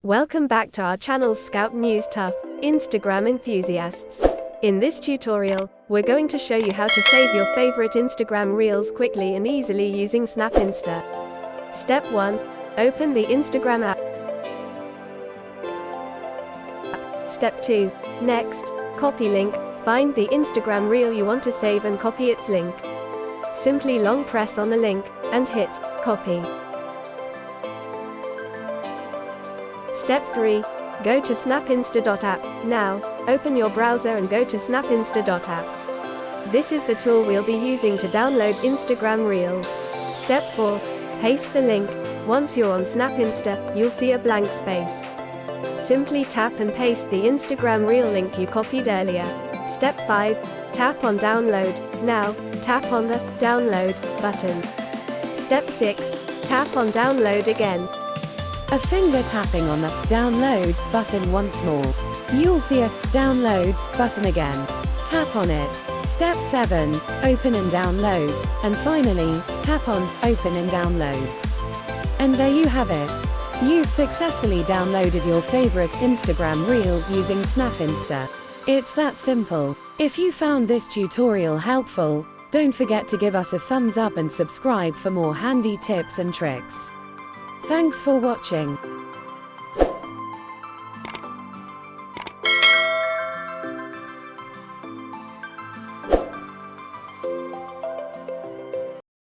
Welcome back to our channel Scout News Tough, Instagram enthusiasts. In this tutorial, we're going to show you how to save your favorite Instagram Reels quickly and easily using Snap Insta. Step 1. Open the Instagram app. Step 2. Next, copy link. Find the Instagram Reel you want to save and copy its link. Simply long press on the link, and hit copy. Step 3. Go to snapinsta.app. Now, open your browser and go to snapinsta.app. This is the tool we'll be using to download Instagram Reels. Step 4. Paste the link. Once you're on Snap Insta, you'll see a blank space. Simply tap and paste the Instagram Reel link you copied earlier. Step 5. Tap on download. Now, tap on the download button. Step 6. Tap on download again. A finger tapping on the download button once more. You'll see a download button again. Tap on it. Step 7. Open in downloads. And finally, tap on open in downloads. And there you have it. You've successfully downloaded your favorite Instagram Reel using Snap Insta. It's that simple. If you found this tutorial helpful, don't forget to give us a thumbs up and subscribe for more handy tips and tricks. Thanks for watching.